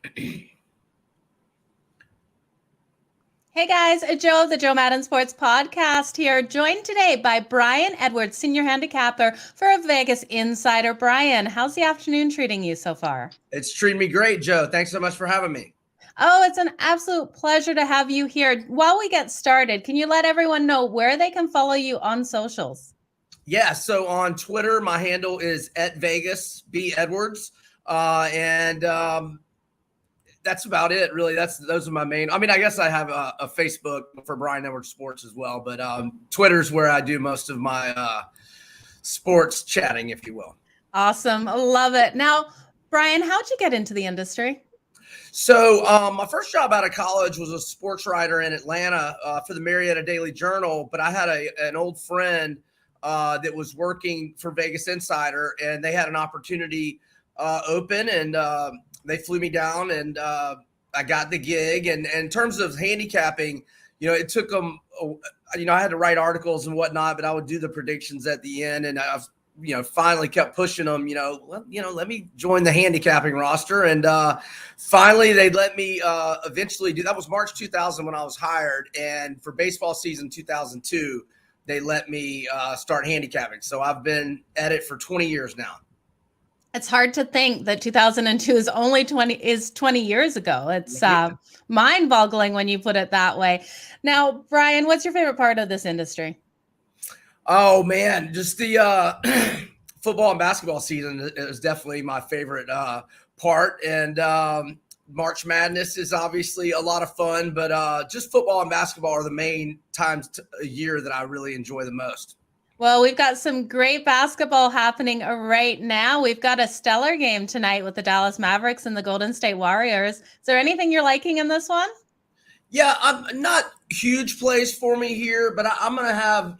Hey guys, Joe of the Joe Madden Sports Podcast here, joined today by Brian Edwards, Senior Handicapper for a Vegas Insider. Brian, how's the afternoon treating you so far? It's treating me great, Joe. Thanks so much for having me. Oh, it's an absolute pleasure to have you here. While we get started, can you let everyone know where they can follow you on socials? Yeah, so on Twitter, my handle is @VegasBEdwards. That's about it, really. Those are my main. I mean, I guess I have a Facebook for Brian Edwards Sports as well, but Twitter's where I do most of my sports chatting, if you will. Awesome. Love it. Now, Brian, how'd you get into the industry? So my first job out of college was a sports writer in Atlanta for the Marietta Daily Journal, but I had an old friend that was working for Vegas Insider, and they had an opportunity open, and they flew me down, and I got the gig. And in terms of handicapping, it took them, I had to write articles and whatnot, but I would do the predictions at the end. And I've, finally kept pushing them, let me join the handicapping roster. And finally they let me eventually do that. Was March 2000 when I was hired. And for baseball season 2002, they let me start handicapping. So I've been at it for 20 years now. It's hard to think that 2002 is only 20 years ago. It's mind-boggling when you put it that way. Now, Brian, what's your favorite part of this industry? Oh man, just the football and basketball season is definitely my favorite part. And March Madness is obviously a lot of fun, but just football and basketball are the main times a year that I really enjoy the most. Well, we've got some great basketball happening right now. We've got a stellar game tonight with the Dallas Mavericks and the Golden State Warriors. Is there anything you're liking in this one? Yeah, I'm not huge plays for me here, but I'm going to have,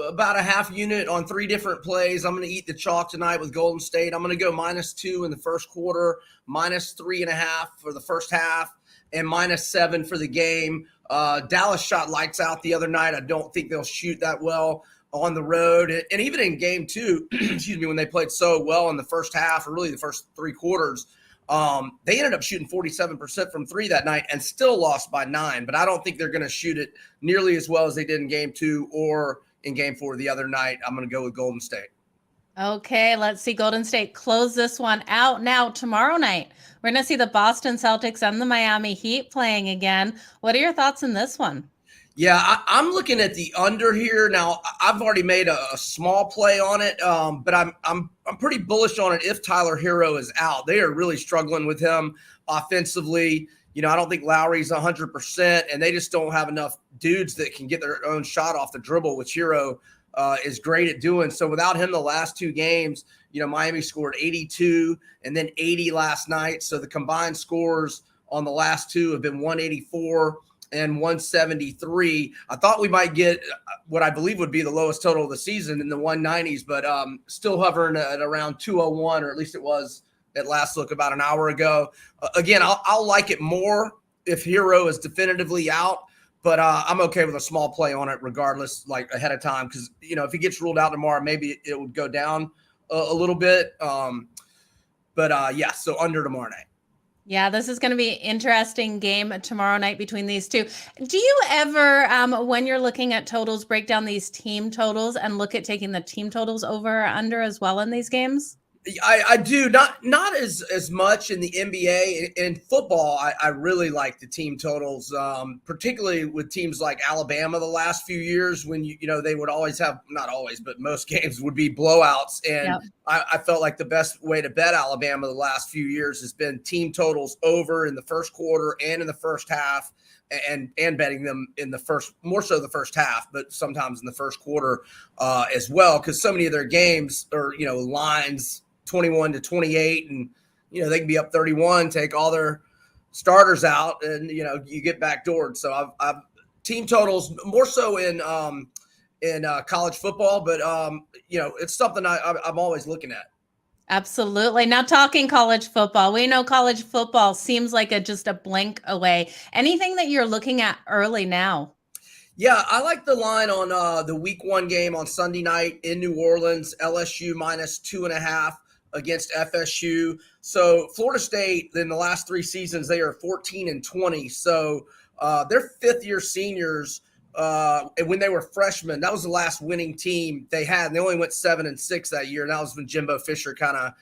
about a half unit on 3 different plays. I'm going to eat the chalk tonight with Golden State. I'm going to go -2 in the first quarter, -3.5 for the first half, and -7 for the game. Dallas shot lights out the other night. I don't think they'll shoot that well on the road. And even in game 2, excuse me, when they played so well in the first half, or really the first 3 quarters, they ended up shooting 47% from 3 that night and still lost by 9. But I don't think they're going to shoot it nearly as well as they did in game 2 or in game 4 the other night. I'm going to go with Golden State. Okay, let's see Golden State close this one out. Now, tomorrow night, we're going to see the Boston Celtics and the Miami Heat playing again. What are your thoughts on this one? Yeah, I'm looking at the under here. Now, I've already made a small play on it, but I'm pretty bullish on it if Tyler Hero is out. They are really struggling with him offensively. I don't think Lowry's 100%, and they just don't have enough dudes that can get their own shot off the dribble, which Hero is great at doing. So without him the last 2 games, Miami scored 82 and then 80 last night. So the combined scores on the last 2 have been 184 and 173. I thought we might get what I believe would be the lowest total of the season in the 190s, but still hovering at around 201, or at least it was at last look about an hour ago. Again, I'll like it more if Hero is definitively out, but I'm okay with a small play on it regardless, like ahead of time, because, if he gets ruled out tomorrow, maybe it would go down a little bit. Yeah, so under tomorrow night. Yeah, this is going to be an interesting game tomorrow night between these two. Do you ever, when you're looking at totals, break down these team totals and look at taking the team totals over or under as well in these games? I do not as much in the NBA. In football, I really like the team totals, particularly with teams like Alabama the last few years when they would always have, not always, but most games would be blowouts. And yep. I felt like the best way to bet Alabama the last few years has been team totals over in the first quarter and in the first half, and betting them in the first, more so the first half, but sometimes in the first quarter as well, because so many of their games are lines 21-28, and they can be up 31, take all their starters out, and you get backdoored. So I've team totals more so in college football, but it's something I'm always looking at. Absolutely. Now, talking college football, we know college football seems like just a blink away. Anything that you're looking at early now? Yeah, I like the line on the week 1 game on Sunday night in New Orleans, LSU -2.5. against FSU. So Florida State, in the last 3 seasons, they are 14-20. So their fifth-year seniors, and when they were freshmen, that was the last winning team they had. And they only went 7-6 that year. And that was when Jimbo Fisher kind of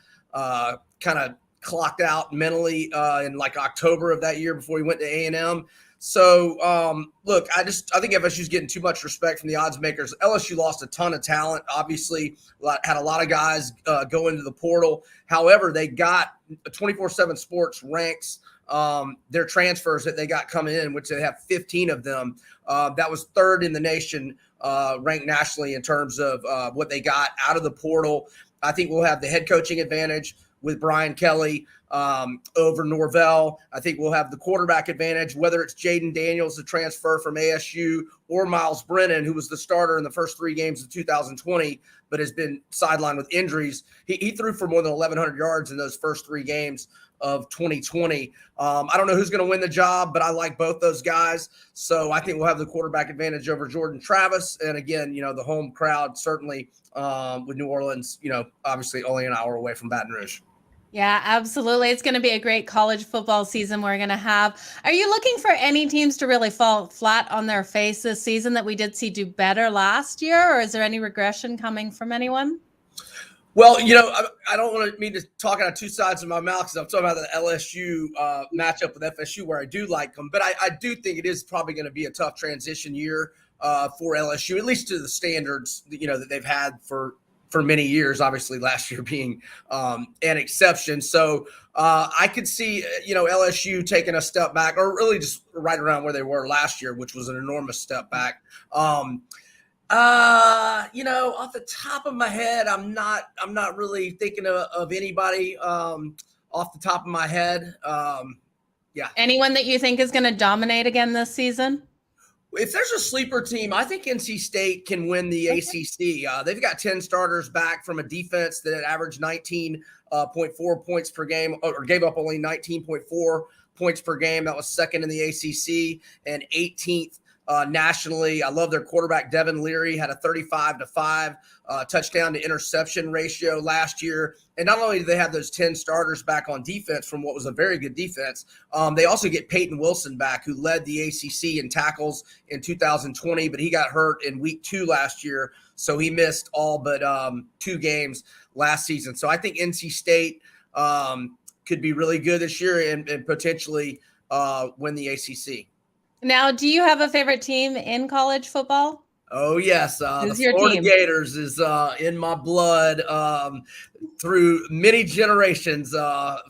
clocked out mentally in like October of that year before he went to A&M. So, look, I think FSU's getting too much respect from the odds makers. LSU lost a ton of talent, obviously, had a lot of guys go into the portal. However, they got 24/7 Sports ranks their transfers that they got coming in, which they have 15 of them. That was third in the nation, ranked nationally in terms of what they got out of the portal. I think we'll have the head coaching advantage with Brian Kelly over Norvell. I think we'll have the quarterback advantage, whether it's Jaden Daniels, the transfer from ASU, or Miles Brennan, who was the starter in the first 3 games of 2020, but has been sidelined with injuries. He threw for more than 1,100 yards in those first 3 games of 2020. I don't know who's going to win the job, but I like both those guys. So I think we'll have the quarterback advantage over Jordan Travis. And again, the home crowd, certainly with New Orleans, obviously only an hour away from Baton Rouge. Yeah, absolutely. It's going to be a great college football season we're going to have. Are you looking for any teams to really fall flat on their face this season that we did see do better last year? Or is there any regression coming from anyone? Well, I don't want me to talk out of 2 sides of my mouth because I'm talking about the LSU matchup with FSU where I do like them. But I do think it is probably going to be a tough transition year for LSU, at least to the standards, that they've had for many years, obviously last year being an exception. So I could see, LSU taking a step back, or really just right around where they were last year, which was an enormous step back. Off the top of my head, I'm not really thinking of anybody off the top of my head. Yeah. Anyone that you think is going to dominate again this season? If there's a sleeper team, I think NC State can win the ACC. They've got 10 starters back from a defense that averaged 19.4 points per game, or gave up only 19.4 points per game. That was second in the ACC and 18th nationally. I love their quarterback, Devin Leary, had a 35-5 touchdown to interception ratio last year. And not only do they have those 10 starters back on defense from what was a very good defense, they also get Peyton Wilson back, who led the ACC in tackles in 2020, but he got hurt in week 2 last year. So he missed all but 2 games last season. So I think NC State could be really good this year and potentially win the ACC. Now, do you have a favorite team in college football? Oh, yes. The Florida Gators is in my blood through many generations.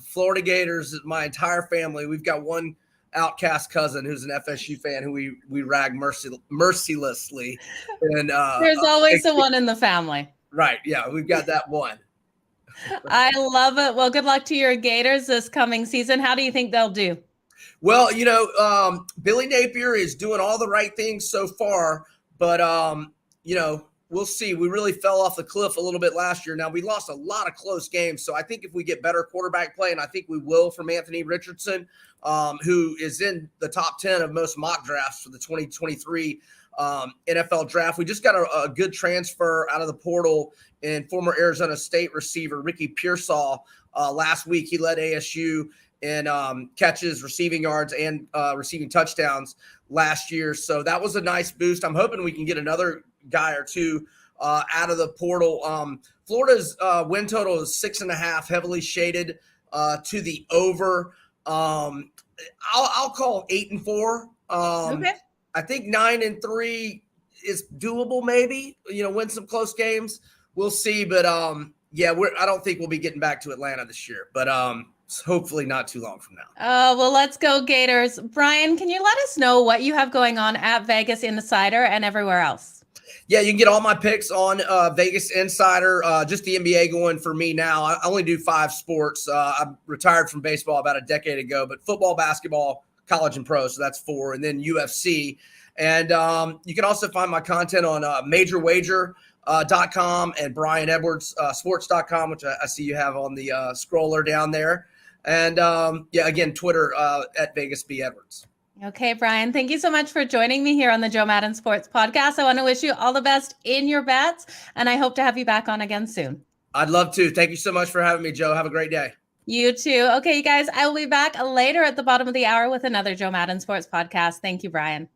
Florida Gators, my entire family. We've got one outcast cousin who's an FSU fan who we rag mercilessly. And there's always the one in the family. Right. Yeah, we've got that one. I love it. Well, good luck to your Gators this coming season. How do you think they'll do? Well, Billy Napier is doing all the right things so far, but, we'll see. We really fell off the cliff a little bit last year. Now, we lost a lot of close games, so I think if we get better quarterback play, and I think we will from Anthony Richardson, who is in the top 10 of most mock drafts for the 2023 NFL draft. We just got a good transfer out of the portal in former Arizona State receiver Ricky Pearsall last week. He led ASU in catches, receiving yards, and receiving touchdowns last year. So that was a nice boost. I'm hoping we can get another guy or two out of the portal. Florida's win total is 6.5, heavily shaded to the over. I'll call 8-4. Okay. I think 9-3 is doable, maybe, win some close games. We'll see. But I don't think we'll be getting back to Atlanta this year. But hopefully not too long from now. Oh, well, let's go Gators. Brian, can you let us know what you have going on at Vegas Insider and everywhere else? Yeah, you can get all my picks on Vegas Insider, just the NBA going for me now. I only do 5 sports. I retired from baseball about a decade ago, but football, basketball, college and pro, so that's 4, and then UFC. And you can also find my content on majorwager.com and BrianEdwardsSports.com, which I see you have on the scroller down there. And again, Twitter at Vegas B. Edwards. Okay, Brian, thank you so much for joining me here on the Joe Madden Sports Podcast. I want to wish you all the best in your bets, and I hope to have you back on again soon. I'd love to. Thank you so much for having me, Joe. Have a great day. You too. Okay, you guys, I will be back later at the bottom of the hour with another Joe Madden Sports podcast. Thank you, Brian.